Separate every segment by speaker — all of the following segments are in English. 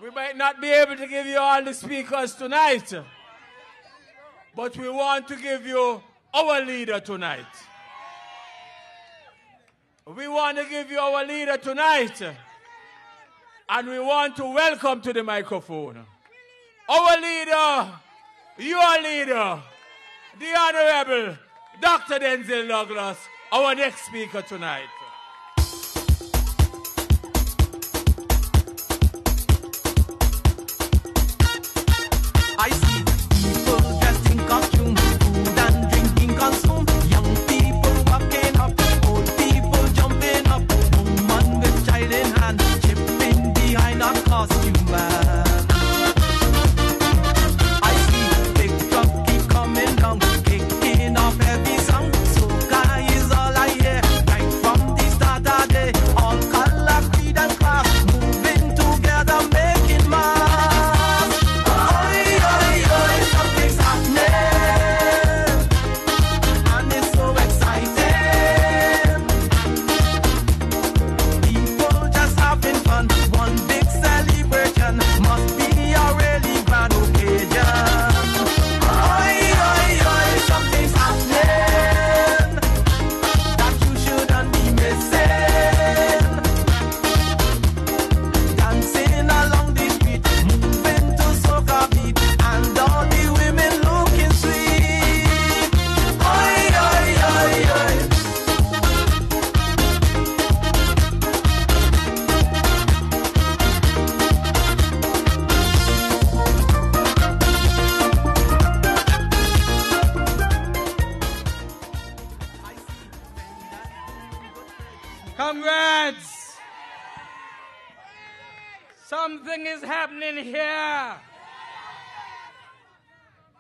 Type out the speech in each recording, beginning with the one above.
Speaker 1: We might not be able to give you all the speakers tonight, but we want to give you our leader tonight. We want to give you our leader tonight, and we want to welcome to the microphone our leader, your leader, the Honorable Dr. Denzil Douglas, our next speaker tonight.
Speaker 2: I see people dressed in costume, food and drinking consume. Young people walking up, old people jumping up. Woman with child in hand, chipping behind a costume van. I see big truck keep coming down, kicking off heavy sound. So guys, all I hear right from the start of the day, all color, creed and class, moving together, making mass.
Speaker 1: Comrades, something is happening here.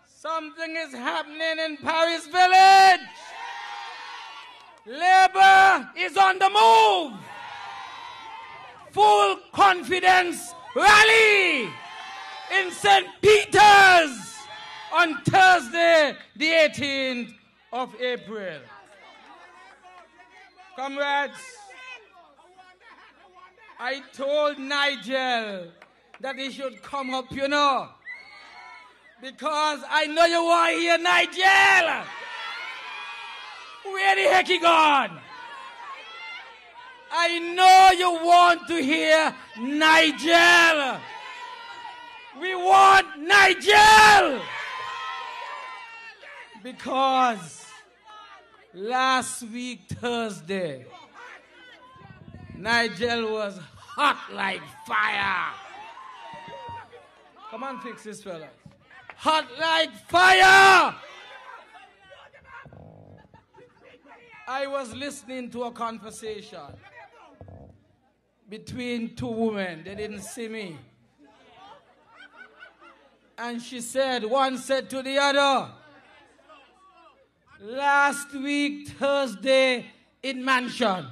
Speaker 1: Something is happening in Paris Village. Labor is on the move. Full confidence rally in St. Peter's on Thursday, the 18th of April. Comrades, I told Nigel that he should come up, you know, because I know you want to hear Nigel. Where the heck he gone? I know you want to hear Nigel. We want Nigel. Because last week, Thursday, Nigel was hot like fire. Come on, fix this, fellas. Hot like fire! I was listening to a conversation between two women. They didn't see me. And she said, one said to the other, last week, Thursday, in Mansion,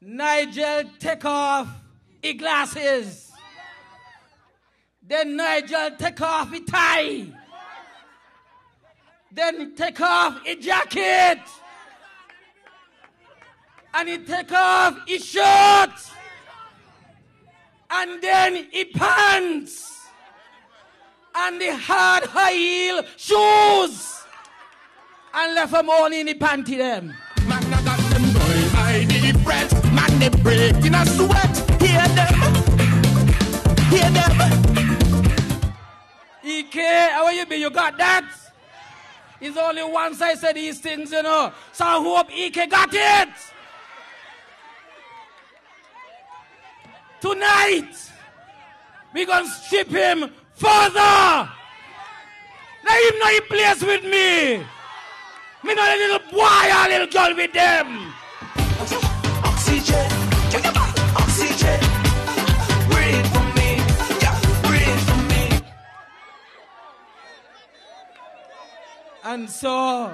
Speaker 1: Nigel take off his glasses. Then Nigel take off his tie. Then he take off his jacket. And he take off his shirt. And then his pants. And the hard high heel shoes. And left them all in the panty them.
Speaker 2: Man, I got them going by the breath. Man, they break in a sweat. Hear them. Hear them.
Speaker 1: EK, how you be? You got that? It's only once I said these things, you know. So I hope EK got it. Tonight, we're going to strip him further. Let him know he plays with me. Me know a little boy or a little girl with them.
Speaker 2: Oxygen, oxygen. Breathe for me, yeah, breathe for me.
Speaker 1: And so,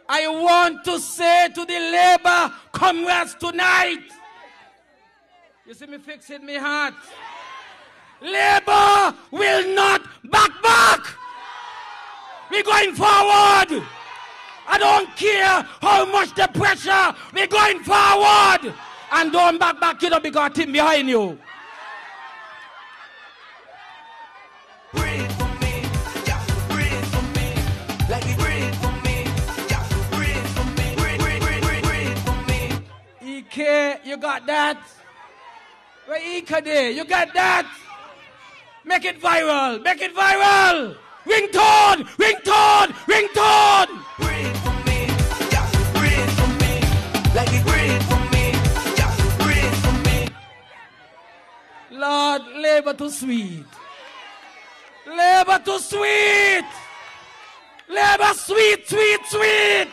Speaker 1: I want to say to the labor comrades tonight, you see me fixing me heart. Labor will not back. We're going forward. I don't care how much the pressure. We're going forward. And don't back, you know, because team behind you.
Speaker 2: breathe for me, yeah, breathe for me, like it breathe for me, yeah, breathe for me, breathe for me.
Speaker 1: EK, you got that? Where EK there? You got that? Make it viral, make it viral! Ringtone, ringtone, ringtone!
Speaker 2: Breathe for me, yeah, breathe for me, like it breathe for me, yeah, breathe for me.
Speaker 1: Lord, labor too sweet. Labor too sweet. Labor sweet, sweet, sweet.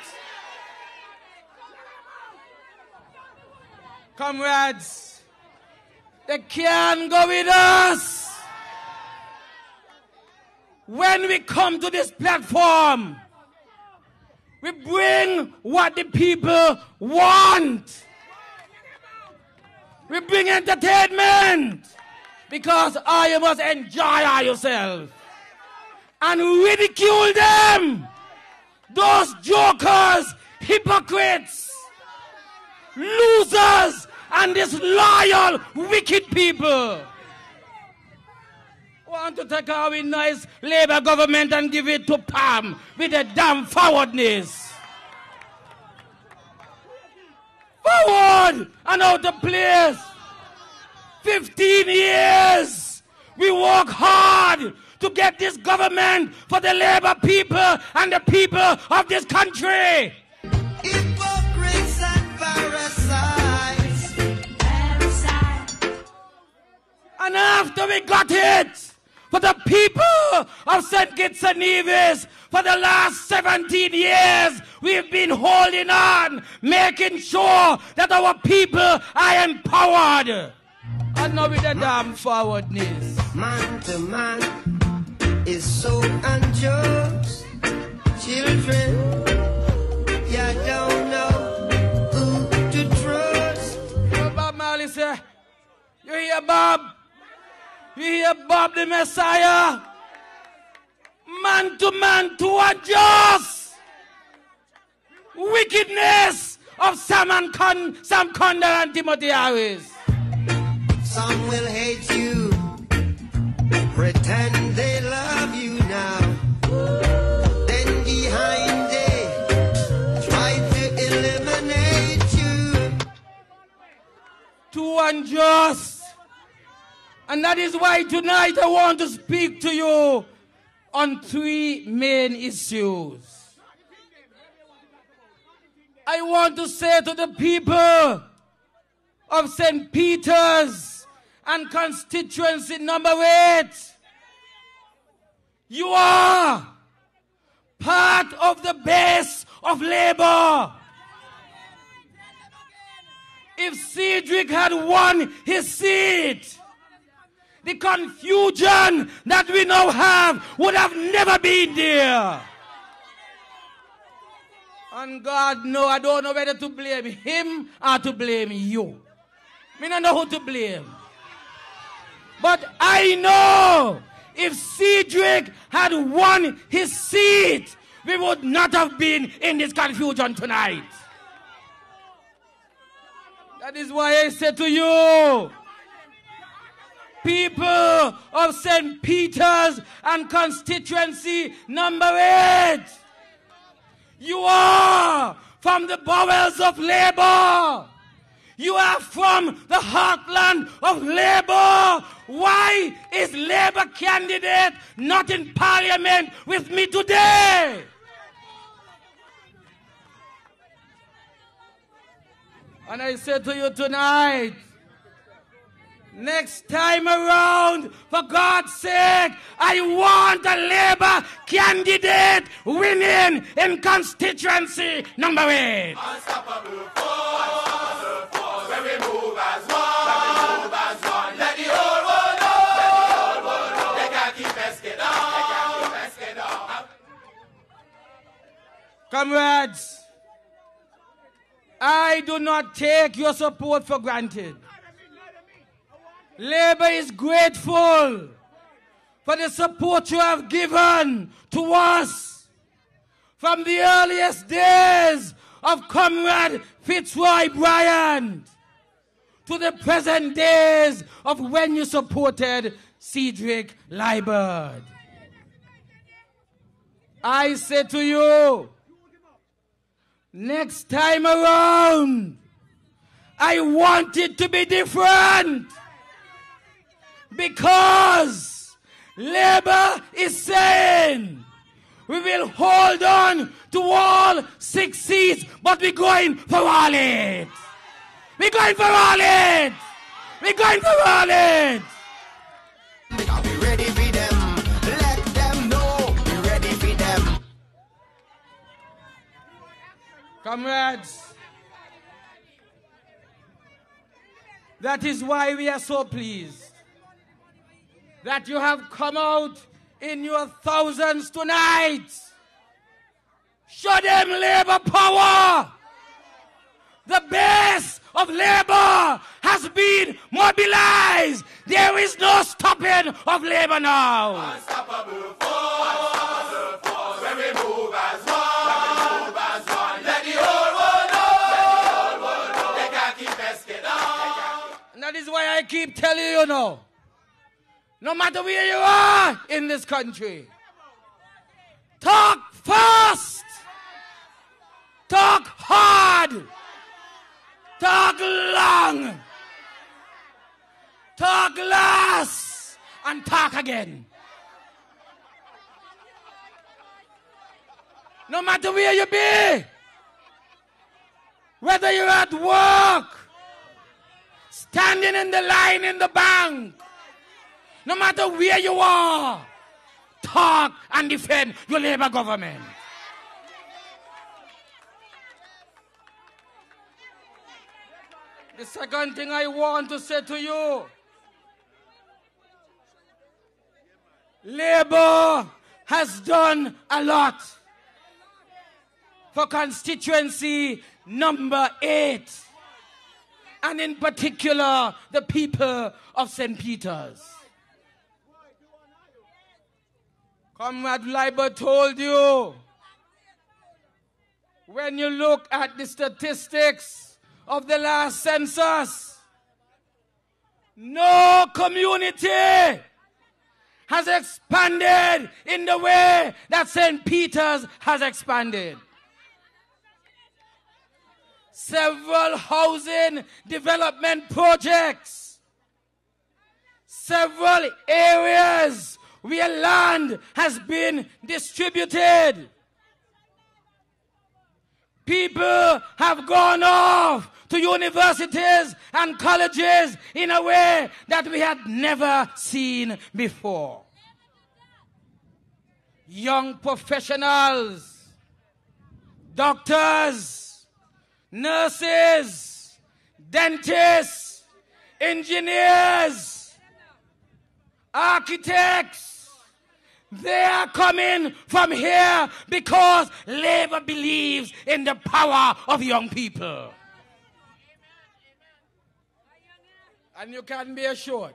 Speaker 1: Comrades, they can't go with us. When we come to this platform, we bring what the people want. We bring entertainment because you must enjoy yourself and ridicule them. Those jokers, hypocrites, losers, and disloyal, wicked people want to take our nice Labour government and give it to Palm with a damn forwardness. Forward and out of place. 15 years we work hard to get this government for the Labour people and the people of this country.
Speaker 2: Hypocrites and parasites.
Speaker 1: And after we got it, for the people of St. Kitts-Nevis, for the last 17 years, we've been holding on, making sure that our people are empowered. And not with the damn forwardness.
Speaker 2: Man to man is so unjust. Children, you don't know who to trust.
Speaker 1: You know Bob Marley say, you hear Bob? You hear Bob the Messiah? Man to unjust. Wickedness of Sam Condor and Timothy Harris.
Speaker 2: Some will hate you, pretend they love you now. Then behind they try to eliminate you.
Speaker 1: Too unjust. And that is why tonight I want to speak to you on 3 main issues. I want to say to the people of St. Peter's and constituency number 8, you are part of the base of Labour. If Cedric had won his seat, the confusion that we now have would have never been there. And God, no, I don't know whether to blame him or to blame you. I don't know who to blame. But I know if Cedric had won his seat, we would not have been in this confusion tonight. That is why I say to you, people of St. Peter's and constituency number 8, you are from the bowels of Labour. You are from the heartland of Labour. Why is Labour candidate not in parliament with me today? And I say to you tonight, next time around, for God's sake, I want a Labour candidate winning in constituency number 8.
Speaker 3: Unstoppable force, when we move as one, let the whole world know, they can't keep us down.
Speaker 1: Comrades, I do not take your support for granted. Labour is grateful for the support you have given to us from the earliest days of Comrade Fitzroy Bryant
Speaker 4: to the present days of when you supported Cedric Liebert. I say to you, next time around, I want it to be different. Because Labour is saying we will hold on to all 6 seats, but we're going for all 8. We're going for all 8. We're going for all 8.
Speaker 2: Because we ready for them. Let them know we ready for them.
Speaker 4: Comrades, that is why we are so pleased that you have come out in your thousands tonight. Show them Labour power. The base of Labour has been mobilized. There is no stopping of Labour now.
Speaker 3: Unstoppable force, when we move as one, let the whole world know, they can't keep asking us.
Speaker 4: And that is why I keep telling you now, no matter where you are in this country, talk fast, talk hard, talk long, talk last, and talk again. No matter where you be, whether you're at work, standing in the line in the bank, no matter where you are, talk and defend your Labour government. The second thing I want to say to you, Labour has done a lot for constituency number 8, and in particular, the people of St. Peter's. Comrade Liebert told you, when you look at the statistics of the last census, no community has expanded in the way that St. Peter's has expanded. Several housing development projects, several areas where land has been distributed. People have gone off to universities and colleges in a way that we had never seen before. Young professionals, doctors, nurses, dentists, engineers, architects, they are coming from here because Labour believes in the power of young people. And you can be assured,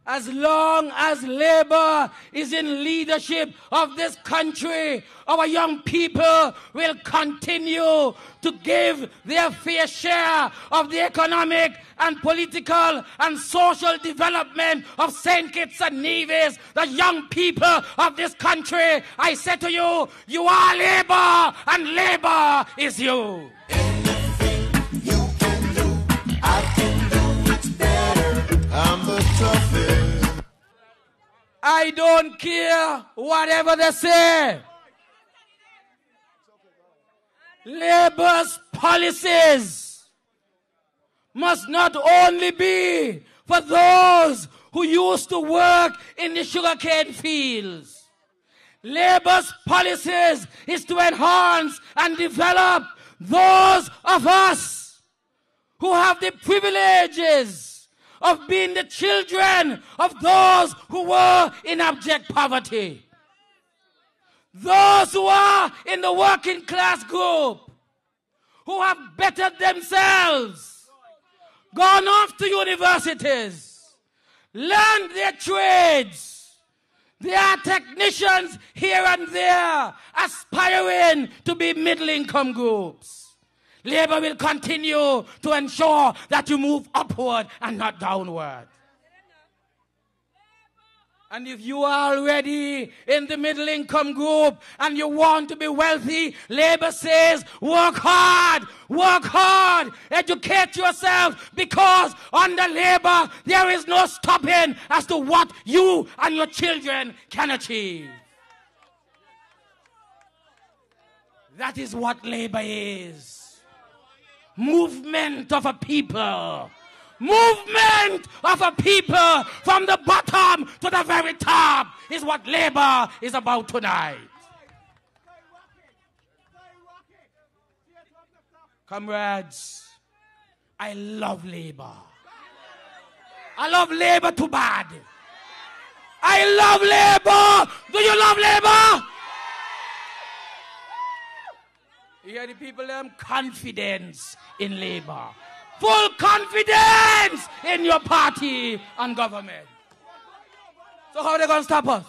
Speaker 4: as long as Labour is in leadership of this country, our young people will continue to give their fair share of the economic and political and social development of St. Kitts-Nevis, the young people of this country. I say to you, you are Labour and Labour is you.
Speaker 5: Anything you can do, I can do it better. I'm the toughest.
Speaker 4: I don't care whatever they say. Labour's policies must not only be for those who used to work in the sugarcane fields. Labour's policies is to enhance and develop those of us who have the privileges of being the children of those who were in abject poverty. Those who are in the working class group, who have bettered themselves, gone off to universities, learned their trades. They are technicians here and there, aspiring to be middle-income groups. Labour will continue to ensure that you move upward and not downward. And if you are already in the middle income group and you want to be wealthy, Labour says, work hard, educate yourself, because under Labour there is no stopping as to what you and your children can achieve. That is what Labour is. Movement of a people. Movement of a people from the bottom to the very top is what Labour is about tonight. Comrades, I love Labour. I love Labour too bad. I love Labour. Do you love Labour? You hear the people, them confidence in Labour. Full confidence in your party and government. So how are they going to stop us?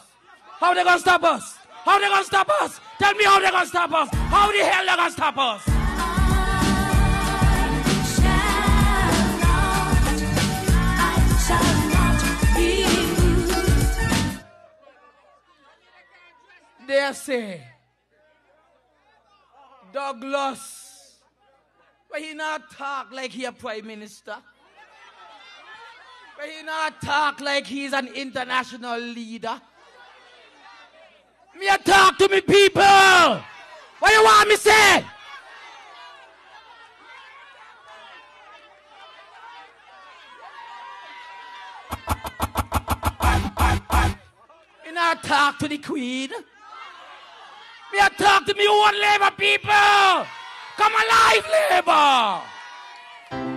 Speaker 4: How are they going to stop us? How are they going to stop us? Tell me how they're going to stop us. How the hell they're going to stop us? I shall not be. They say, Douglas, but he not talk like he a prime minister. But he not talk like he's an international leader. Me a talk to me people. What you want me say? Me not talk to the Queen. Me a talk to me own Labour people. Come alive, Labour!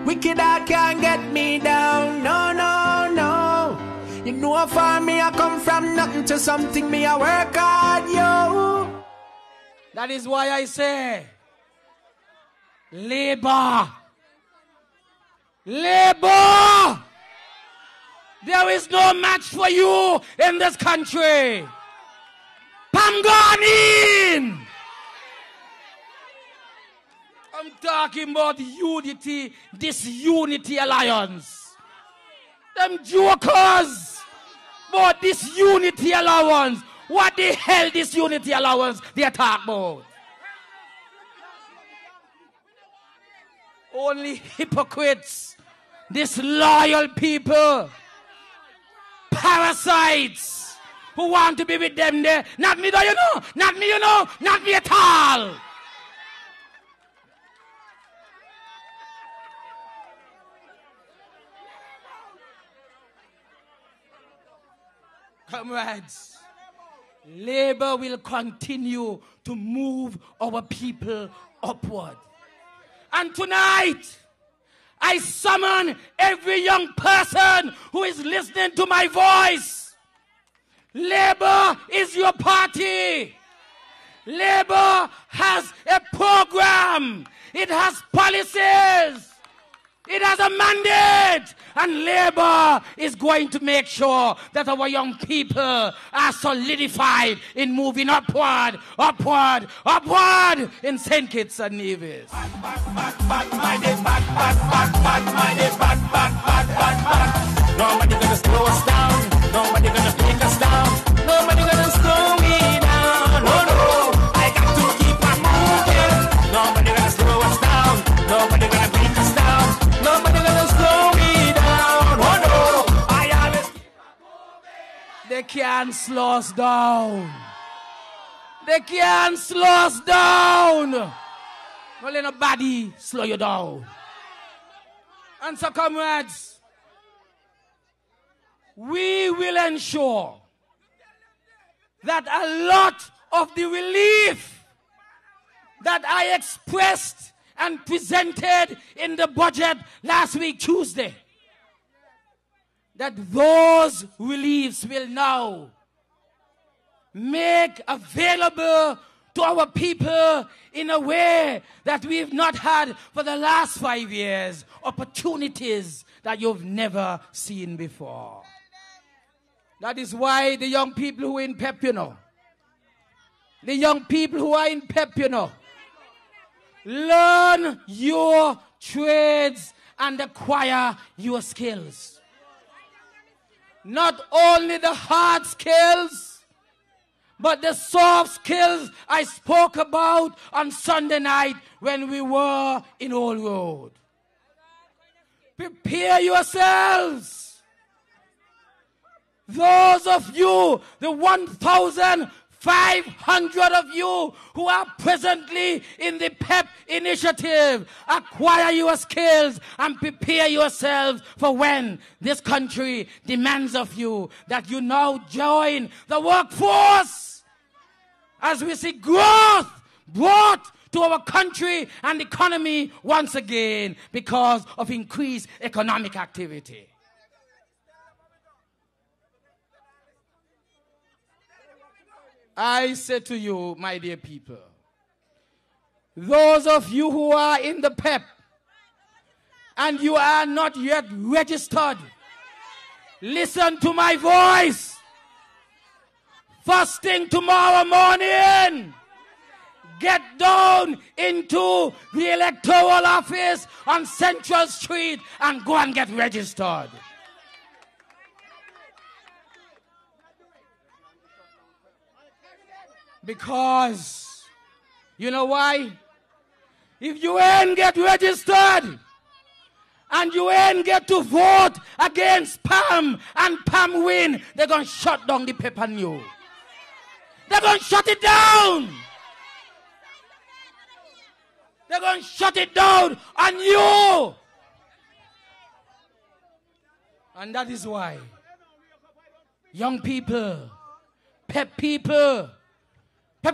Speaker 2: Wicked I can't get me down, no, no, no. You know for me I come from nothing to something, me I work hard, yo.
Speaker 4: That is why I say, Labour. Labour! There is no match for you in this country. Pamgani! I'm talking about unity, this unity alliance. Them jokers about this unity allowance. What the hell this unity allowance they talk about? Only hypocrites, disloyal people, parasites who want to be with them there. Not me though, you know. Not me, you know. Not me at all. Comrades, Labour will continue to move our people upward. And tonight, I summon every young person who is listening to my voice. Labour is your party. Labour has a program. It has policies. It has a mandate, and Labour is going to make sure that our young people are solidified in moving upward, upward, upward in St. Kitts-Nevis.
Speaker 2: Nobody gonna slow us down. Nobody gonna break us down. Nobody gonna slow me down. No, no, I got to keep on moving. Nobody gonna slow us down. Nobody gonna break us down. Nobody gonna slow me down. Oh no, I always keep on moving.
Speaker 4: They can't slow us down. They can't slow us down. Don't let nobody slow you down. And so, comrades, we will ensure that a lot of the relief that I expressed and presented in the budget last week, Tuesday, that those reliefs will now make available to our people in a way that we've not had for the last 5 years, opportunities that you've never seen before. That is why the young people who are in PEP, the young people who are in PEP, Learn your trades and acquire your skills. Not only the hard skills, but the soft skills I spoke about on Sunday night when we were in Old Road. Prepare yourselves. Those of you, the 1,500 of you who are presently in the PEP initiative, acquire your skills and prepare yourselves for when this country demands of you that you now join the workforce. As we see growth brought to our country and economy once again because of increased economic activity. I say to you, my dear people, those of you who are in the PEP and you are not yet registered, listen to my voice. First thing tomorrow morning, get down into the electoral office on Central Street and go and get registered. Because, you know why? If you ain't get registered and you ain't get to vote against Pam and Pam win, they're going to shut down the paper news. They're going to shut it down. They're going to shut it down on you. And that is why young people, pep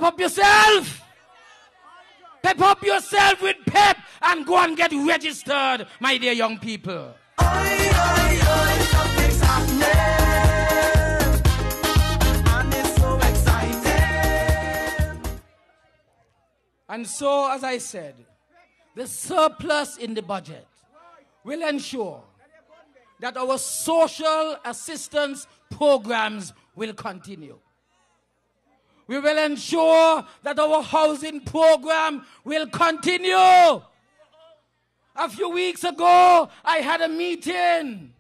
Speaker 4: up yourself. Pep up yourself with pep and go and get registered, my dear young people.
Speaker 2: Something's happening. And it's so exciting.
Speaker 4: And so, as I said, the surplus in the budget will ensure that our social assistance programs will continue. We will ensure that our housing program will continue. A few weeks ago, I had a meeting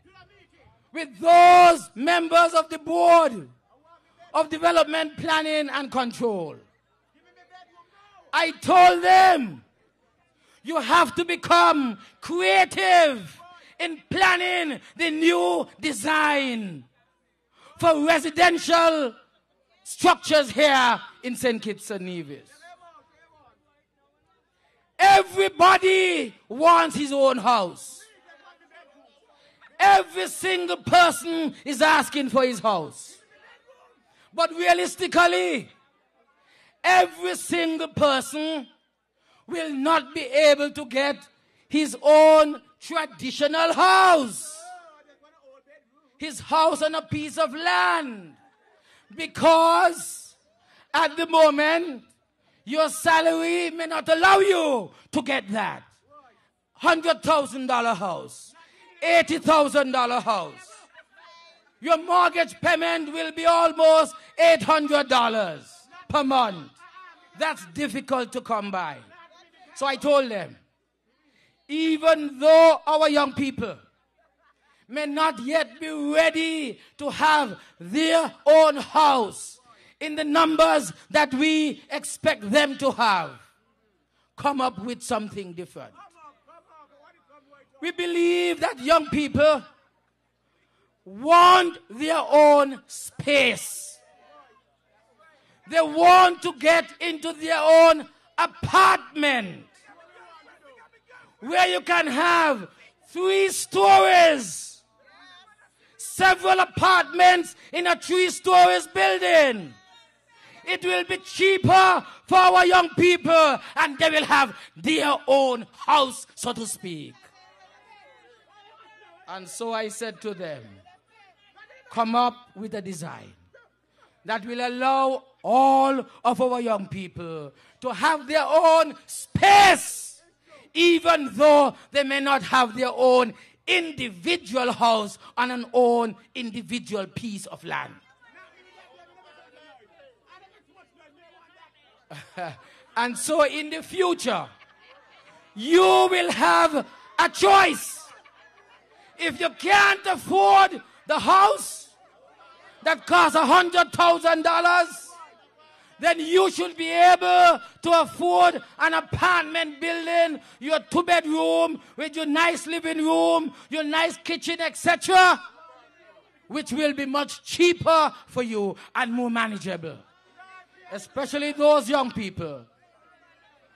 Speaker 4: with those members of the Board of Development Planning and Control. I told them, you have to become creative in planning the new design for residential structures here in St. Kitts-Nevis. Everybody wants his own house. Every single person is asking for his house. But realistically, every single person will not be able to get his own traditional house. His house on a piece of land. Because at the moment, your salary may not allow you to get that. $100,000 house, $80,000 house. Your mortgage payment will be almost $800 per month. That's difficult to come by. So I told them, even though our young people may not yet be ready to have their own house in the numbers that we expect them to have, come up with something different. We believe that young people want their own space. They want to get into their own apartment where you can have 3 stories. Several apartments in a 3-story building. It will be cheaper for our young people and they will have their own house, so to speak. And so I said to them, come up with a design that will allow all of our young people to have their own space, even though they may not have their own individual house on an own individual piece of land. And so in the future, you will have a choice. If you can't afford the house that costs $100,000, then you should be able to afford an apartment building, your 2-bedroom with your nice living room, your nice kitchen, etc., which will be much cheaper for you and more manageable. Especially those young people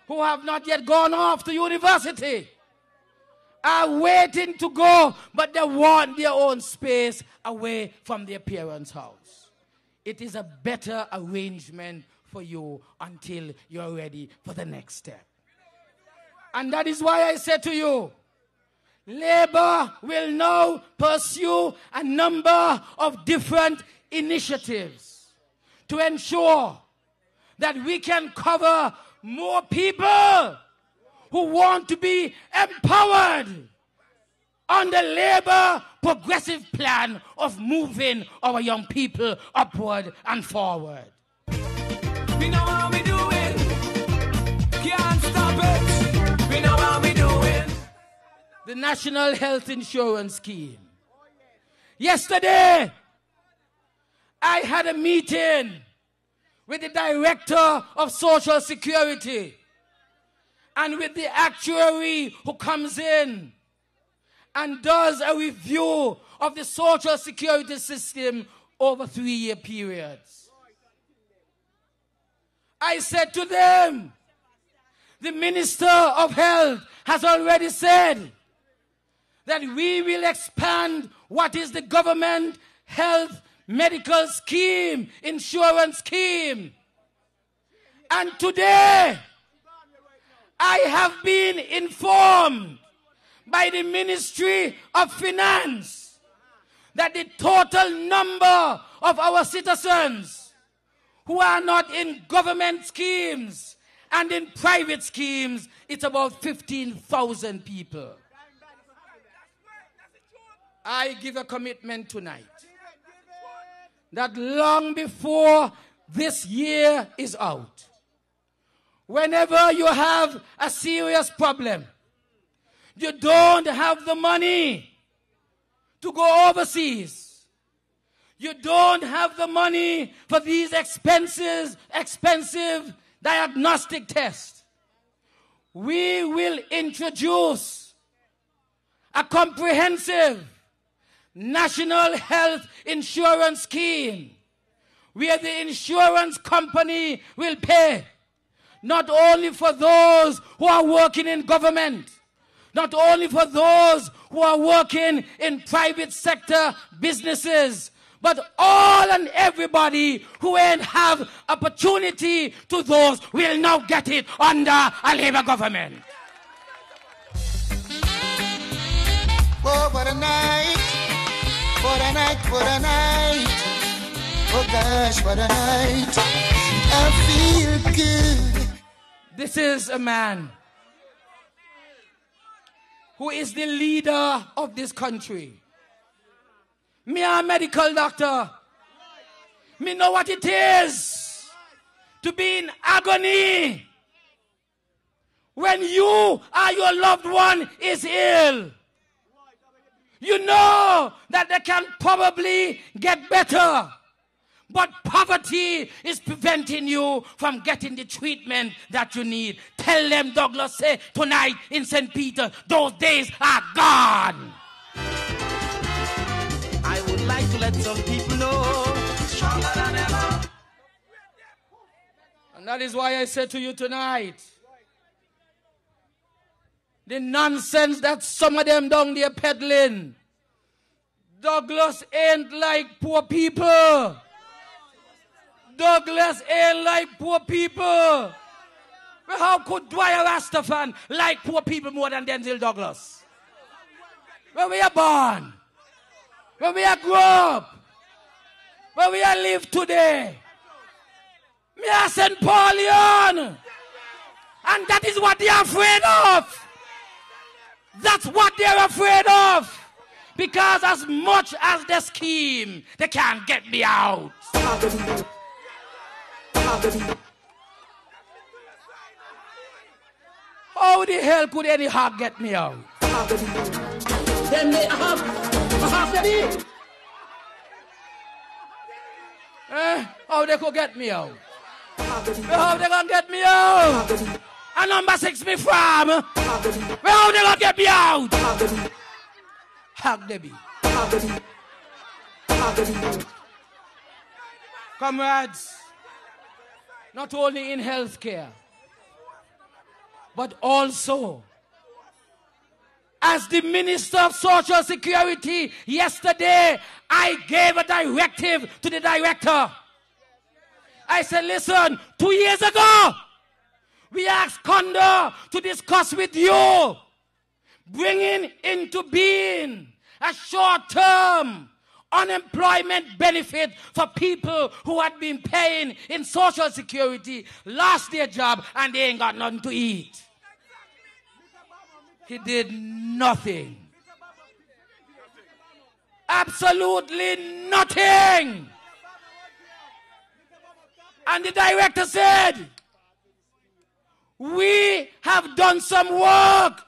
Speaker 4: who have not yet gone off to university, are waiting to go, but they want their own space away from their parents' house. It is a better arrangement for you until you're ready for the next step. And that is why I say to you, Labour will now pursue a number of different initiatives to ensure that we can cover more people who want to be empowered on the Labour progressive plan of moving our young people upward and forward.
Speaker 2: We know how we do it. Can't stop it. We know how we do it.
Speaker 4: The National Health Insurance Scheme. Yesterday, I had a meeting with the Director of Social Security and with the actuary who comes in and does a review of the Social Security system over 3-year periods. I said to them, the Minister of Health has already said that we will expand what is the government health medical scheme, insurance scheme. And today, I have been informed by the Ministry of Finance that the total number of our citizens who are not in government schemes and in private schemes, it's about 15,000 people. I give a commitment tonight that long before this year is out, whenever you have a serious problem, you don't have the money to go overseas, you don't have the money for these expensive diagnostic tests, we will introduce a comprehensive national health insurance scheme where the insurance company will pay not only for those who are working in government, not only for those who are working in private sector businesses, but all and everybody who ain't have opportunity to those will now get it under a Labour government.
Speaker 5: Oh, what a night. What a night, what a night. Oh gosh, what a night. I feel good.
Speaker 4: This is a man who is the leader of this country. Me a medical doctor. Me know what it is to be in agony when you or your loved one is ill. You know that they can probably get better, but poverty is preventing you from getting the treatment that you need. Tell them, Douglas, say tonight in St. Peter, those days are gone.
Speaker 2: I would like to let some people know, stronger than ever.
Speaker 4: And that is why I said to you tonight, the nonsense that some of them down there peddling. Douglas ain't like poor people. Douglas ain't like poor people. Well, how could Dwyer Rastafan like poor people more than Denzil Douglas? When we are born, when we are grow up, when we are live today, me are St. Paulian. And that is what they are afraid of. That's what they're afraid of. Because as much as they scheme, they can't get me out. How the hell could any hog get me out?
Speaker 6: Then they have the beat.
Speaker 4: How they could get me out? How they gonna get me out? And number 6 me from. How they gonna get me out? Hog the beat. Comrades, not only in healthcare, but also as the Minister of Social Security yesterday, I gave a directive to the director. I said, listen, 2 years ago, we asked Condor to discuss with you bringing into being a short-term unemployment benefit for people who had been paying in Social Security, lost their job, and they ain't got nothing to eat. He did nothing. Absolutely nothing. And the director said, we have done some work.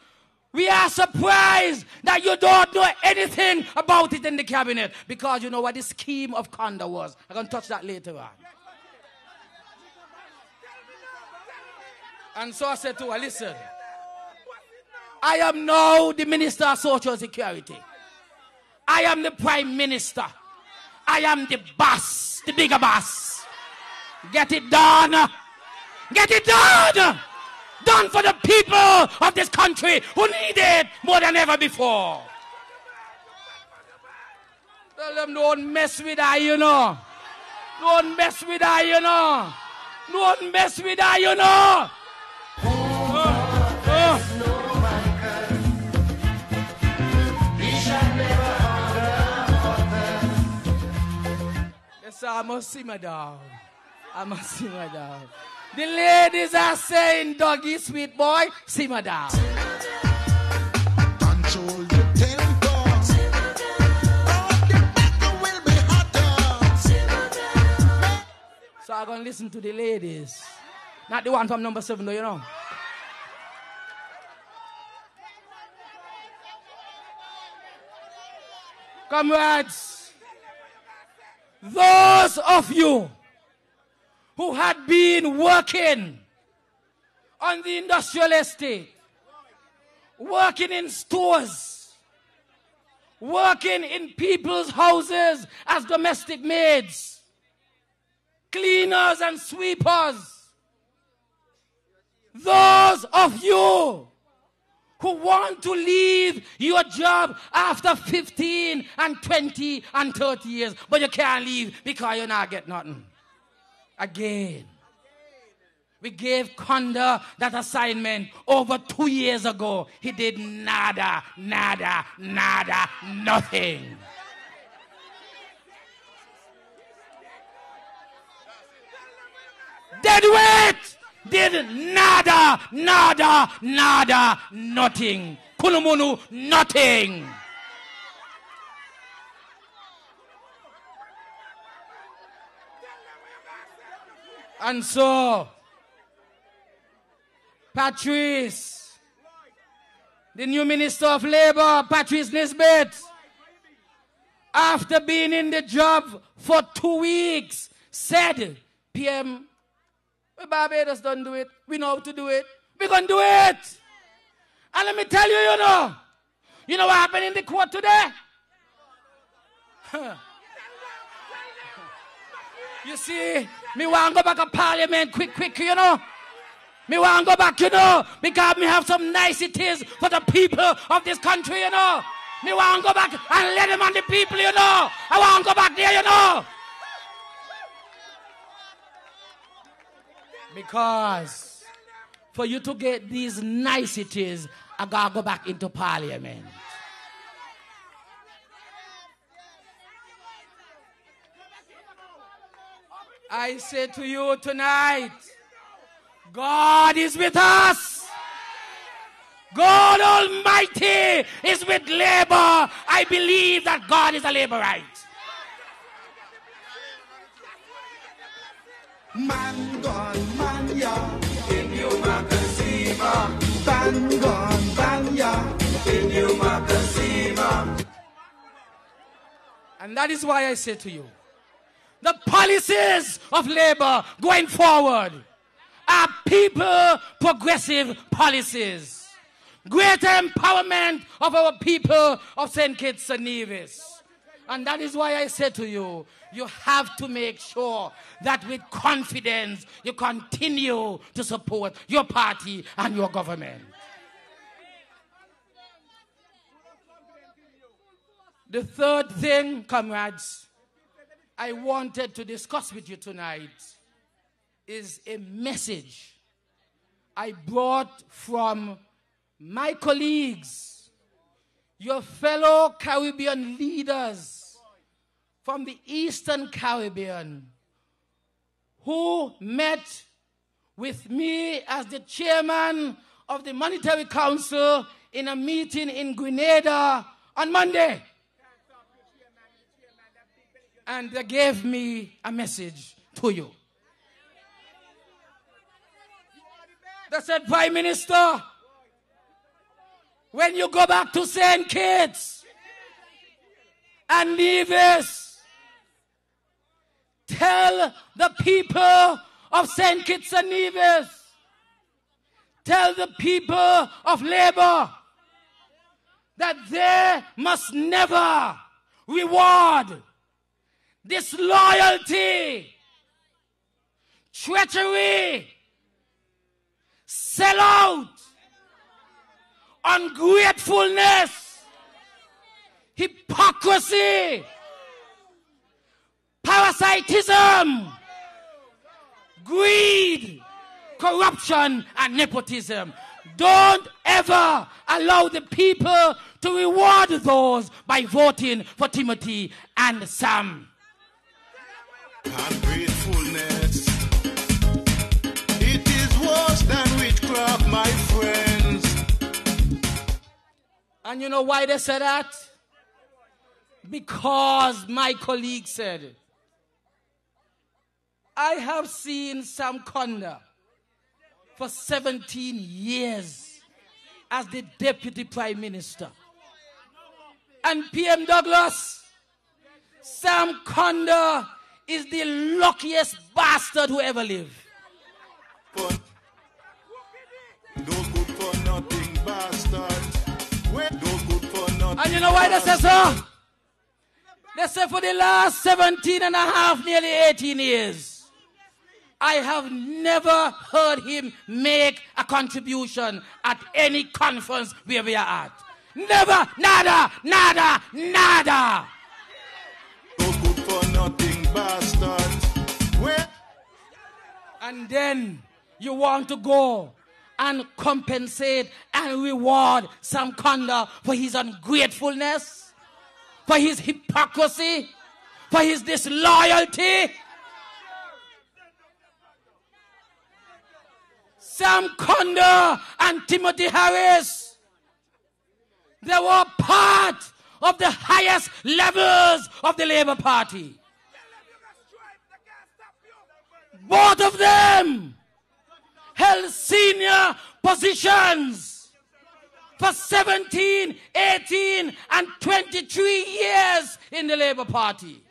Speaker 4: We are surprised that you don't know anything about it in the cabinet. Because you know what the scheme of Conda was. I'm going to touch that later on. And so I said to her, listen, I am now the Minister of Social Security. I am the Prime Minister. I am the boss, the bigger boss. Get it done. Get it done. Done for the people of this country who need it more than ever before. Tell them don't mess with her, you know. Don't mess with her, you know. Don't mess with her, you know. Yes, I must simmer down. I must simmer down. The ladies are saying, doggy, sweet boy, simmer down.
Speaker 5: Control your tempo. Or the battle will be hotter.
Speaker 4: So I'm going to listen to the ladies. Not the one from number 7, though, you know. Comrades, those of you who had been working on the industrial estate, working in stores, working in people's houses as domestic maids, cleaners and sweepers, those of you who want to leave your job after 15 and 20 and 30 years, but you can't leave because you not get nothing. Again, we gave Conda that assignment over 2 years ago. He did nada, nada, nada, nothing. Dead weight did nada, nada, nada, nothing. Kunumunu, nothing. And so, Patrice, the new Minister of Labor, Patrice Nisbet, after being in the job for 2 weeks, said, PM, Barbados don't do it. We know how to do it. We're going to do it. And let me tell you, you know what happened in the court today? You see, me want to go back to Parliament quick, you know. Me want to go back, because me have some niceties for the people of this country, you know. Me want to go back and let them on the people, you know. I want to go back there, you know. Because for you to get these niceties, I gotta go back into Parliament. I say to you tonight, God is with us. God Almighty is with labor. I believe that God is a laborite.
Speaker 3: Man gone, man young, in you man can see, ban gun, ban ya, in your magazine.
Speaker 4: And that is why I say to you, the policies of Labour going forward are people progressive policies. Greater empowerment of our people of St. Kitts-Nevis. And that is why I say to you, you have to make sure that with confidence you continue to support your party and your government. The third thing, comrades, I wanted to discuss with you tonight is a message I brought from my colleagues, your fellow Caribbean leaders from the Eastern Caribbean, who met with me as the chairman of the Monetary Council in a meeting in Grenada on Monday. And they gave me a message to you. They said, Prime Minister, when you go back to St. Kitts and Nevis, tell the people of St. Kitts and Nevis, tell the people of Labour that they must never reward disloyalty, treachery, sellout, ungratefulness, hypocrisy, parasitism, greed, corruption, and nepotism. Don't ever allow the people to reward those by voting for Timothy and Sam.
Speaker 7: Ungratefulness, it is worse than witchcraft, my friends.
Speaker 4: And you know why they said that? Because my colleague said it. I have seen Sam Conda for 17 years as the Deputy Prime Minister. And PM Douglas, Sam Conda is the luckiest bastard who ever lived.
Speaker 7: No good for nothing, bastard. No good for nothing.
Speaker 4: And you know why they say so? They say for the last 17 and a half, nearly 18 years, I have never heard him make a contribution at any conference where we are at. Never, nada, nada, nada.
Speaker 7: No good for nothing, bastard.
Speaker 4: And then you want to go and compensate and reward Sam Conda for his ungratefulness, for his hypocrisy, for his disloyalty. Sam Conda and Timothy Harris, they were part of the highest levels of the Labour Party. Both of them held senior positions for 17, 18, and 23 years in the Labour Party.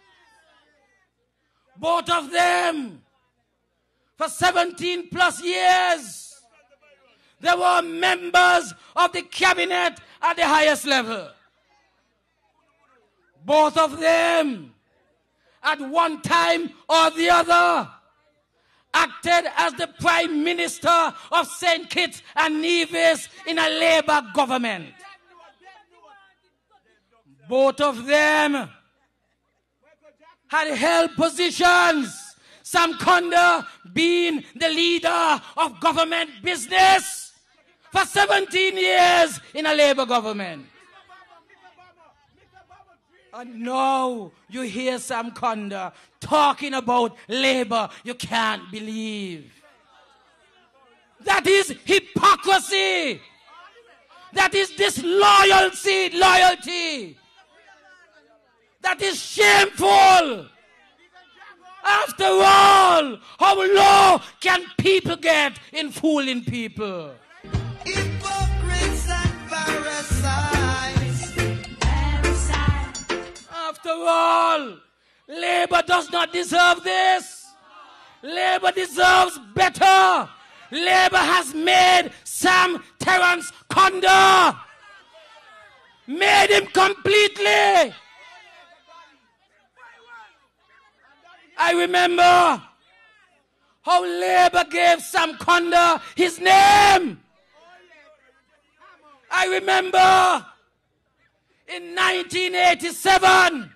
Speaker 4: Both of them, for 17 plus years, they were members of the cabinet at the highest level. Both of them, at one time or the other, acted as the Prime Minister of St. Kitts and Nevis in a Labour government. Both of them had held positions, Sam Conda being the leader of government business for 17 years in a Labour government. And now you hear Sam Conda talking about Labour you can't believe. That is hypocrisy. That is disloyalty, loyalty. That is shameful. After all, how low can people get in fooling people?
Speaker 3: It
Speaker 4: After all, Labour does not deserve this. Labour deserves better. Labour has made Sam Terence Conda. Made him completely. I remember how Labour gave Sam Conda his name. I remember in 1987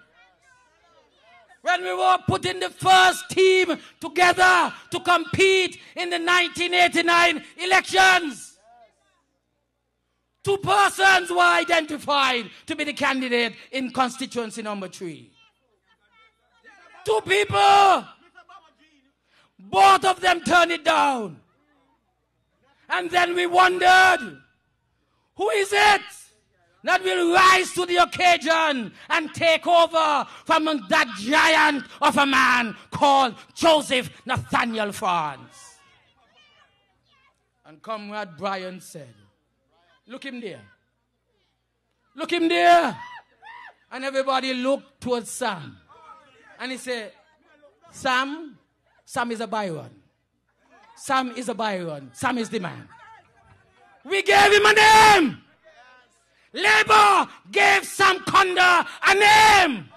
Speaker 4: when we were putting the first team together to compete in the 1989 elections. 2 persons were identified to be the candidate in constituency number 3. 2 people. Both of them turned it down. And then we wondered, who is it that will rise to the occasion and take over from that giant of a man called Joseph Nathaniel France? And Comrade Brian said, look him there. Look him there. And everybody looked towards Sam. And he said, Sam is a Byron. Sam is a Byron. Sam is the man. We gave him a name. Labour gave Sam Conda a name.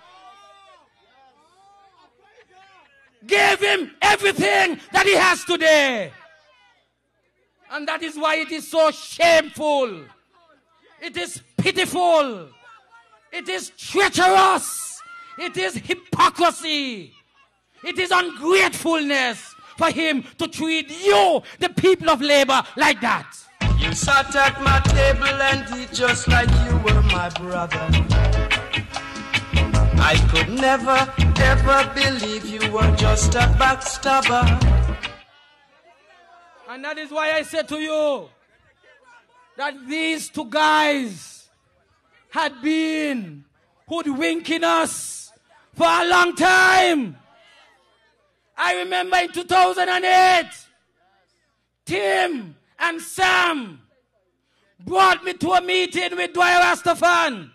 Speaker 4: Gave him everything that he has today. And that is why it is so shameful. It is pitiful. It is treacherous. It is hypocrisy. It is ungratefulness for him to treat you, the people of Labour, like that.
Speaker 2: You sat at my table and eat just like you were my brother. I could never, ever believe you were just a backstabber.
Speaker 4: And that is why I said to you that these 2 guys had been hoodwinking us for a long time. I remember in 2008, Tim and Sam brought me to a meeting with Dwyer Rastafan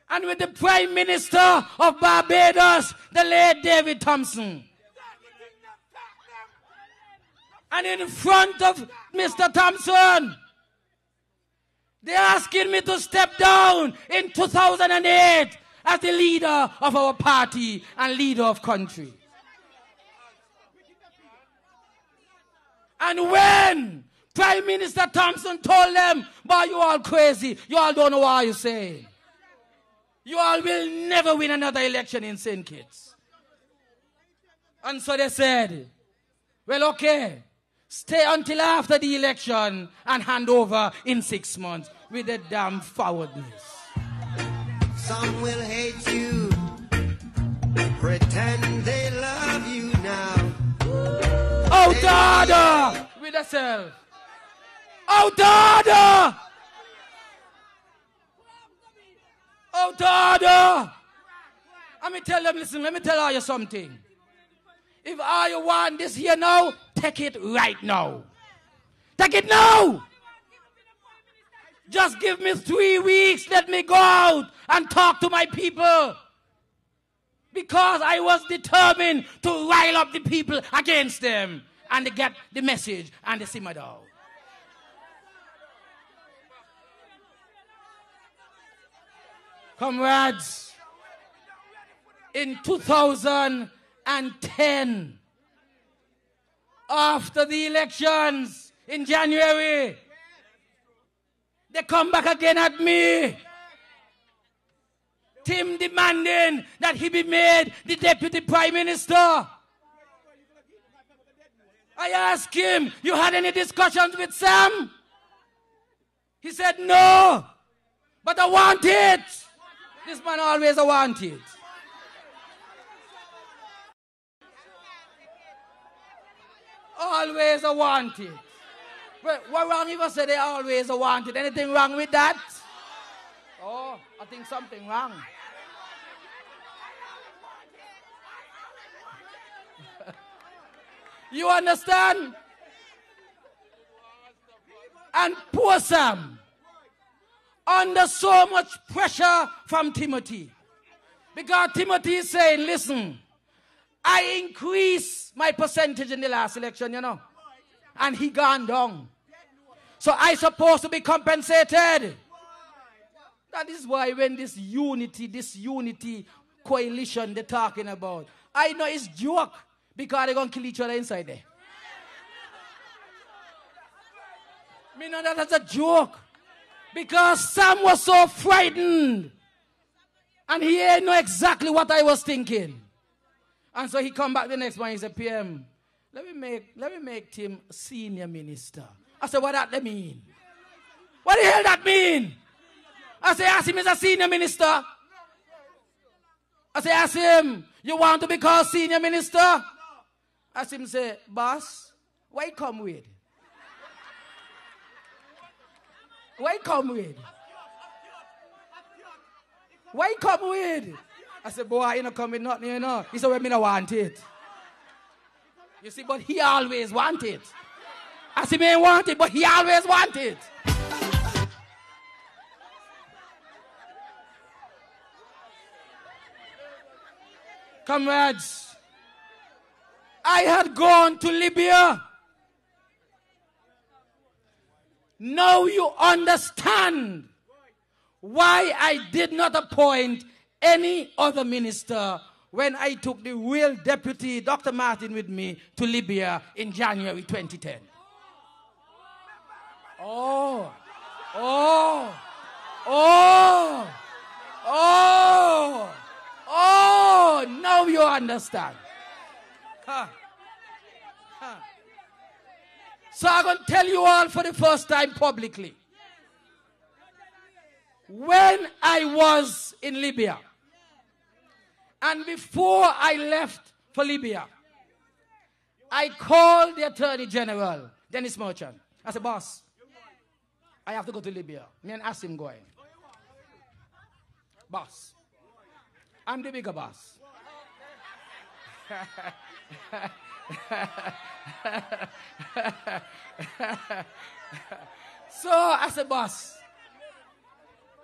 Speaker 4: and with the Prime Minister of Barbados, the late David Thompson. And in front of Mr. Thompson, they're asking me to step down in 2008 as the leader of our party and leader of country. And when Prime Minister Thompson told them, boy, you all crazy, you all don't know what you're saying. You all will never win another election in St. Kitts. And so they said, well, okay, stay until after the election and hand over in 6 months with a damn forwardness.
Speaker 5: Some will hate you, pretend they love you now.
Speaker 4: Out order with yourself. Out order. Out order. Let me tell them, listen, let me tell you something. If all you want this here now, take it right now. Take it now. Just give me 3 weeks. Let me go out and talk to my people. Because I was determined to rile up the people against them and they get the message and they simmer down. Comrades, in 2010, after the elections in January, they come back again at me. Tim demanding that he be made the Deputy Prime Minister. I asked him, you had any discussions with Sam? He said, no, but I want it. This man always want it. Always want it. But what wrong if I say they always want it? Anything wrong with that? Oh, I think something wrong. You understand? And poor Sam, under so much pressure from Timothy, Because Timothy is saying, listen, I increased my percentage in the last election, you know. And he gone down. So I supposed to be compensated. That is why when this unity coalition they're talking about, I know it's joke because they're going to kill each other inside there. Me know that that's a joke. Because Sam was so frightened. And he ain't know exactly what I was thinking. And so he come back the next morning, he said, PM, let me make Tim senior minister. I said, what that mean? What the hell that mean? I said, ask him as a senior minister. I said, ask him, you want to be called senior minister? Ask him, say, boss, why you come with? Why you come with? Why you come with? I said, boy, you not come with nothing, you know. He said, well, me not want it. You see, but he always want it. I said, me ain't want it, but he always want it. Comrades, I had gone to Libya. Now you understand why I did not appoint any other minister when I took the real deputy, Dr. Martin, with me to Libya in January 2010. Oh, now you understand. So I'm going to tell you all for the first time publicly. When I was in Libya, and before I left for Libya, I called the Attorney General, Dennis Merchant. I said, boss, I have to go to Libya. Me and Asim going. Boss, I'm the bigger boss. So I said, boss,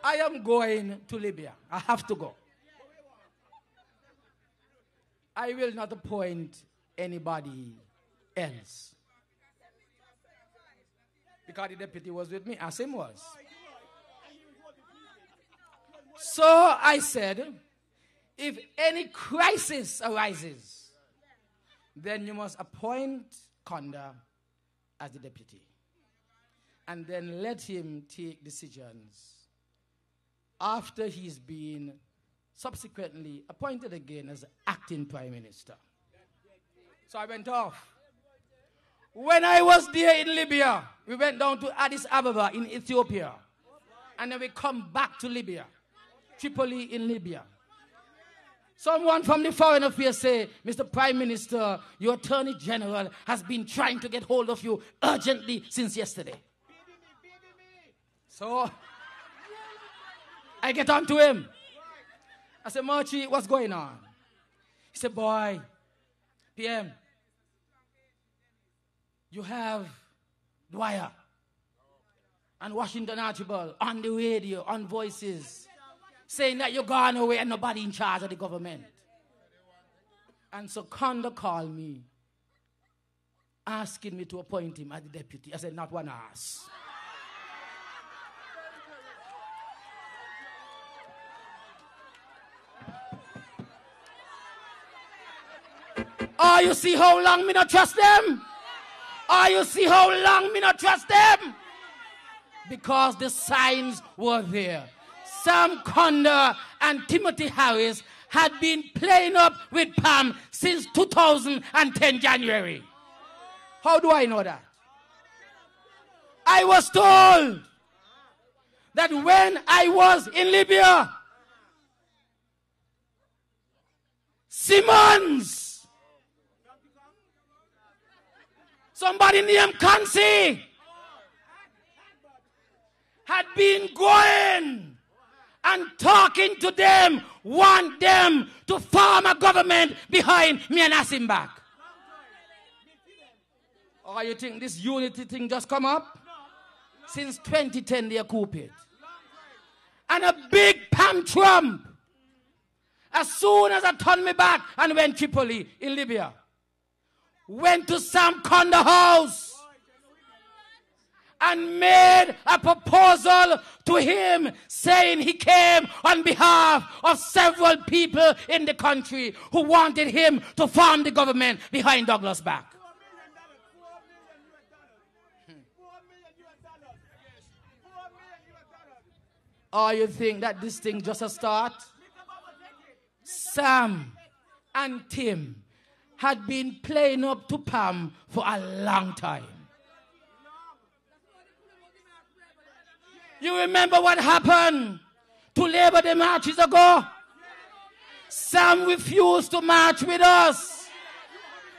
Speaker 4: I am going to Libya. I have to go. I will not appoint anybody else. Because the deputy was with me, Asim was. So I said, if any crisis arises, then you must appoint Konda as the deputy. And then let him take decisions after he's been subsequently appointed again as acting prime minister. So I went off. When I was there in Libya, we went down to Addis Ababa in Ethiopia. And then we come back to Libya. Tripoli in Libya. Someone from the Foreign Affairs say, Mr. Prime Minister, your Attorney General has been trying to get hold of you urgently since yesterday. So I get on to him. I said, Marchi, what's going on? He said, boy, PM, you have Dwyer and Washington Archibald on the radio, on Voices, saying that you're gone away and nobody in charge of the government. And so Konda called me, asking me to appoint him as the deputy. I said, not one ass. Oh, you see how long me not trust them? Oh, you see how long me not trust them? Because the signs were there. Sam Konda and Timothy Harris had been playing up with Pam since 2010 January. How do I know that? I was told that when I was in Libya, Simmons, somebody named Kansi, had been going and talking to them, want them to form a government behind me and Asim back. Or you think this unity thing just come up? Since 2010 they are couped. And a big Pam Trump As soon as I turned me back and went Tripoli in Libya, went to Sam Conda house and made a proposal to him saying he came on behalf of several people in the country who wanted him to form the government behind Douglas' back. Or you think that this thing just a start? Sam and Tim had been playing up to Pam for a long time. You remember what happened to Labour Day marches ago? Sam refused to march with us.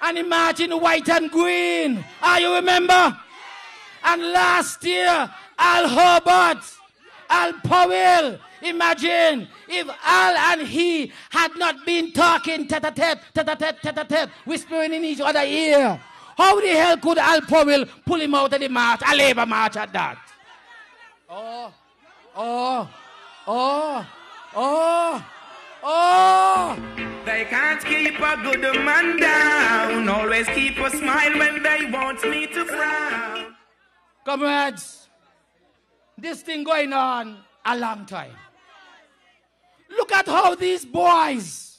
Speaker 4: And he marched in white and green. You remember? And last year, Al Hobart, Al Powell, imagine if Al and he had not been talking tete-a-tete, whispering in each other's ear. How the hell could Al Powell pull him out of the march, a Labour march at that?
Speaker 2: They can't keep a good man down. Always keep a smile when they want me to frown.
Speaker 4: Comrades, this thing going on a long time. Look at how these boys,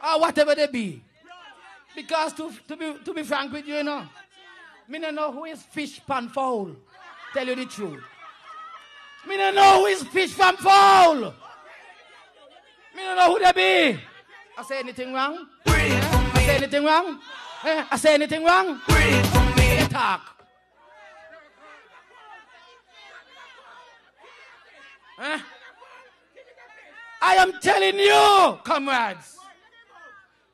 Speaker 4: or whatever they be, because to be frank with you, you know, me don't know who is fish pan fowl. Tell you the truth. Me don't know who is fish pan fowl. Me don't know who they be. I say anything wrong? I say anything wrong? I say anything wrong? They talk. I am telling you, comrades,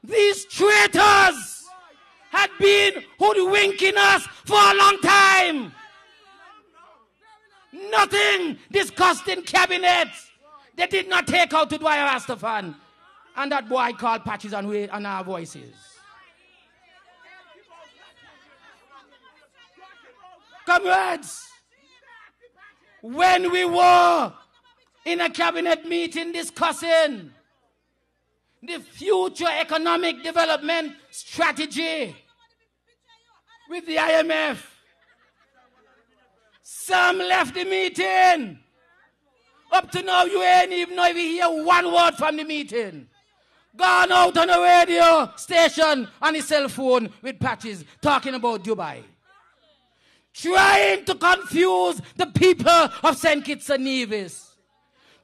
Speaker 4: these traitors had been hoodwinking us for a long time. Nothing discussed in cabinet. They did not take out to Dwyer Rastafan and that boy called Patches and our voices. Comrades, when we were in a cabinet meeting discussing the future economic development strategy with the IMF, Sam left the meeting. Up to now, you ain't even know if you hear one word from the meeting. Gone out on the radio station on his cell phone with Patches talking about Dubai. Trying to confuse the people of St. Kitts-Nevis.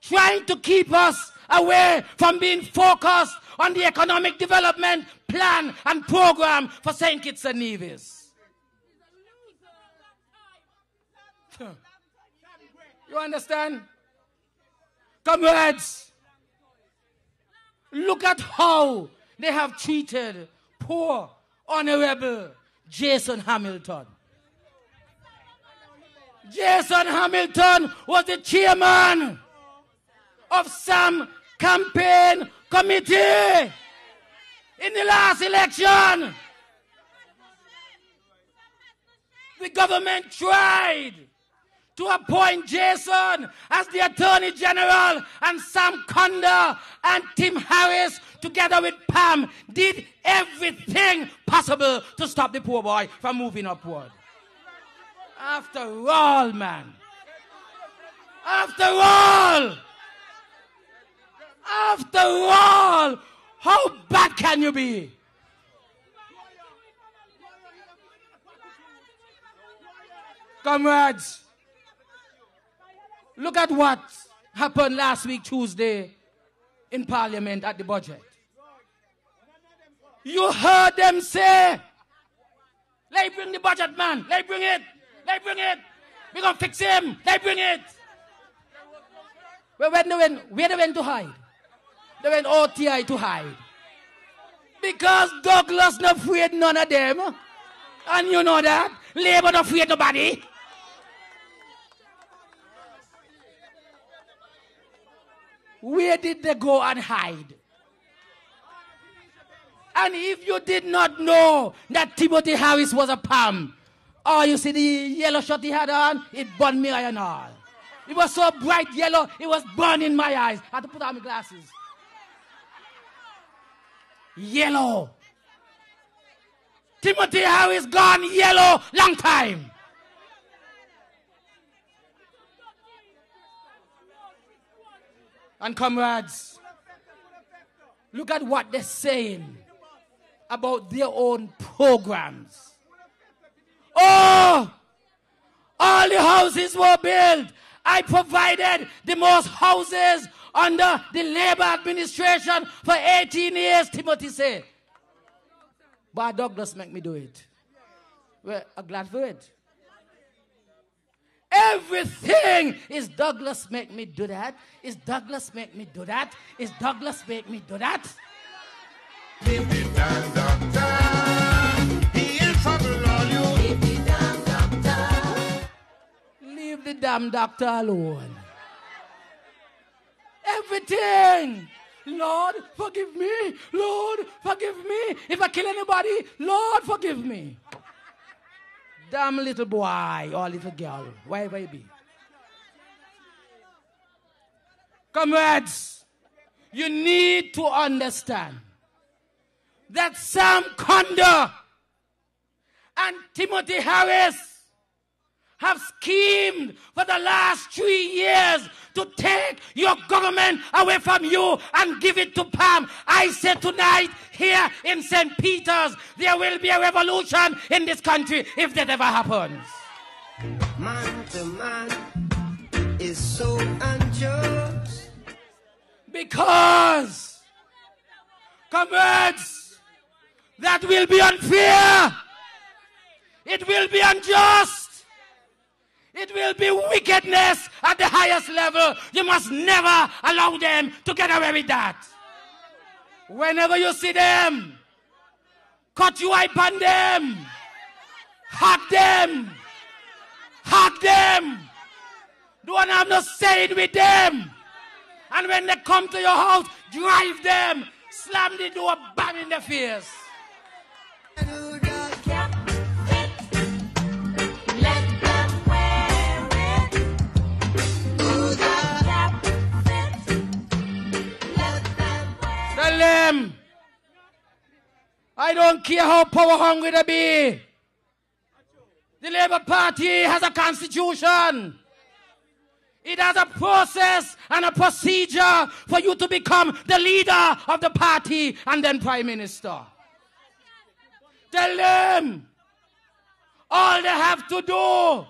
Speaker 4: Trying to keep us away from being focused on the economic development plan and program for St. Kitts-Nevis. You understand? Comrades, look at how they have treated poor, honorable Jason Hamilton. Jason Hamilton was the chairman of some campaign committee in the last election. The government tried to appoint Jason as the Attorney General, and Sam Conda and Tim Harris, together with Pam, did everything possible to stop the poor boy from moving upward. After all, man. After all, how bad can you be? Comrades, look at what happened last week, Tuesday, in Parliament at the budget. You heard them say, "Let bring the budget, man. Let bring it. Let bring it. We're going to fix him. Let bring it." Well, where they went to hide? They went OTI to hide. Because Douglas not afraid none of them. And you know that. Labour not afraid nobody. Where did they go and hide? And if you did not know that Timothy Harris was a Pam, you see the yellow shirt he had on, it burned me eye and all. It was so bright yellow, it was burning my eyes. I had to put on my glasses. yellow. Timothy Harris gone yellow long time. And comrades, look at what they're saying about their own programs. Oh, all the houses were built. I provided the most houses under the Labour administration for 18 years, Timothy said. But Douglas make me do it. Well, I'm glad for it. Everything is Douglas make me do that. Is Douglas make me do that? Is Douglas make me do that?
Speaker 7: Leave the damn doctor. He in trouble on you.
Speaker 6: Leave the damn doctor.
Speaker 4: Leave the damn doctor alone. Everything. Lord, forgive me. Lord, forgive me. If I kill anybody, Lord, forgive me. Damn little boy or little girl, wherever it be. Comrades, you need to understand that Sam Condor and Timothy Harris have schemed for the last 3 years to take your government away from you and give it to Pam. I say tonight here in St. Peter's, there will be a revolution in this country if that ever happens.
Speaker 8: Man to man is so unjust.
Speaker 4: Because, comrades, that will be unfair. It will be unjust. It will be wickedness at the highest level. You must never allow them to get away with that. Whenever you see them, cut your eye on them. Hug them. Hug them. Don't have no saying with them. And when they come to your house, drive them. Slam the door, bang in their face. Tell them, I don't care how power hungry they be. The Labour Party has a constitution. It has a process and a procedure for you to become the leader of the party and then Prime Minister. Tell them, all they have to do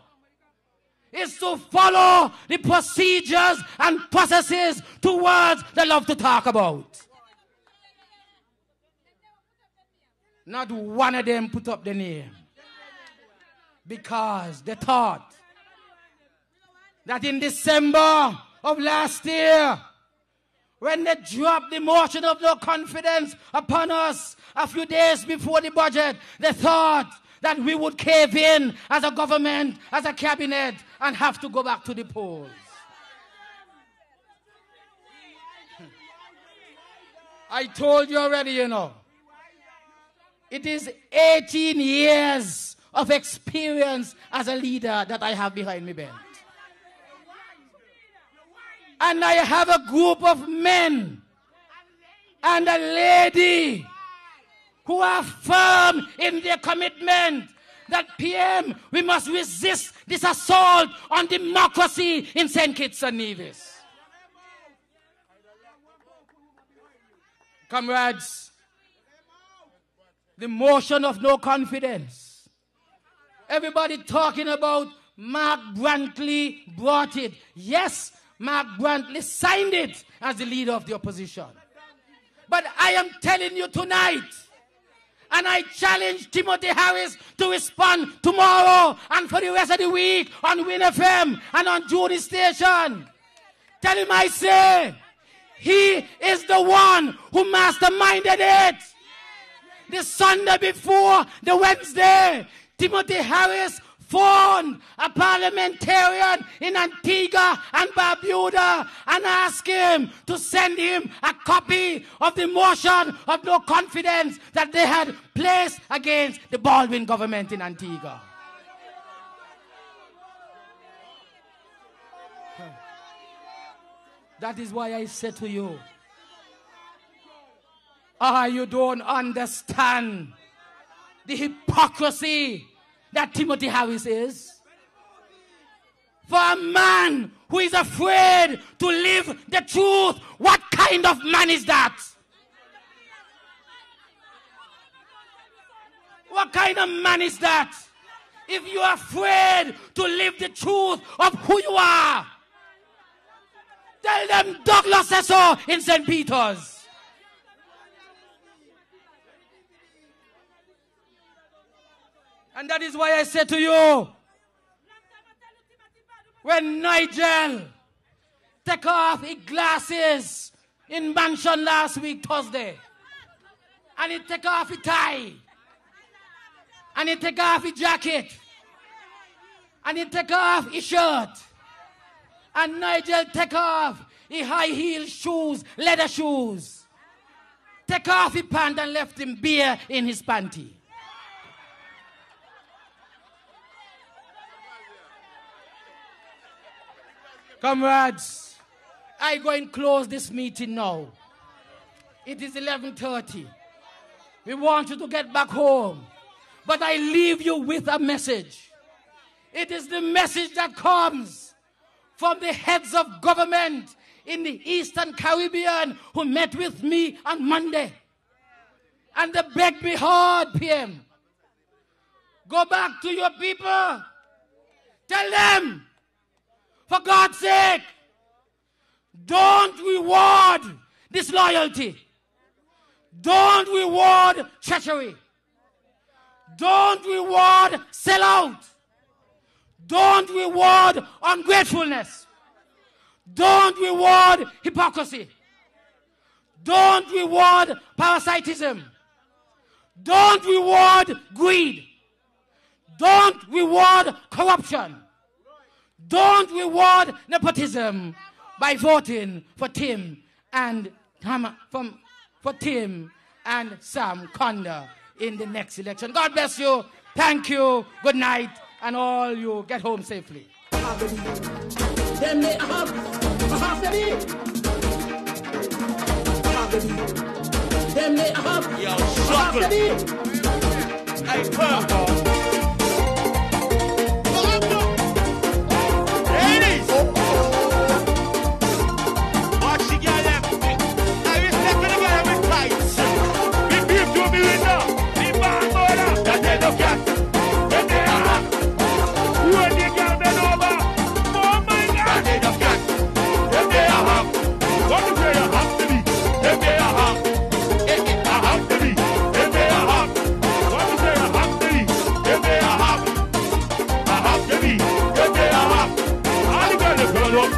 Speaker 4: is to follow the procedures and processes towards they love to talk about. Not one of them put up the name. Because they thought that in December of last year, when they dropped the motion of no confidence upon us a few days before the budget, they thought that we would cave in as a government, as a cabinet, and have to go back to the polls. I told you already, you know. It is 18 years of experience as a leader that I have behind me, Ben. And I have a group of men and a lady who are firm in their commitment that PM, we must resist this assault on democracy in St. Kitts-Nevis. Comrades, the motion of no confidence. Everybody talking about Mark Brantley brought it. Yes, Mark Brantley signed it as the leader of the opposition. But I am telling you tonight, and I challenge Timothy Harris to respond tomorrow and for the rest of the week on Win FM and on Judy Station. Tell him I say, he is the one who masterminded it. The Sunday before the Wednesday, Timothy Harris phoned a parliamentarian in Antigua and Barbuda and asked him to send him a copy of the motion of no confidence that they had placed against the Baldwin government in Antigua. That is why I said to you, You don't understand the hypocrisy that Timothy Harris is. For a man who is afraid to live the truth, what kind of man is that? What kind of man is that? If you are afraid to live the truth of who you are, tell them Douglas says so in St. Peter's. And that is why I say to you, when Nigel take off his glasses in mansion last week, Thursday, and he take off his tie, and he take off his jacket, and he take off his shirt, and Nigel take off his high heel shoes, leather shoes, take off his pants and left him bare in his panty. Comrades, I go and close this meeting now. It is 11:30. We want you to get back home. But I leave you with a message. It is the message that comes from the heads of government in the Eastern Caribbean who met with me on Monday. And they begged me hard, PM. Go back to your people. Tell them, for God's sake, don't reward disloyalty. Don't reward treachery. Don't reward sellout. Don't reward ungratefulness. Don't reward hypocrisy. Don't reward parasitism. Don't reward greed. Don't reward corruption. Don't reward nepotism by voting for Tim and Sam Conda in the next election. God bless you. Thank you. Good night. And all you get home safely.
Speaker 3: Yo, sucker. Hey, purple. Ladies. Watch the girl left. I respect the girl with tights. We beef to me window. The bad mother. That head of cat. When they are hot. When the girl bend over. Oh my God. That head of cat. When they are hot. What you say you have to be? When they are hot. I have to be. When they are hot. What you say you have to be? When they are hot. I have to be. When they are hot. All the girls burn up.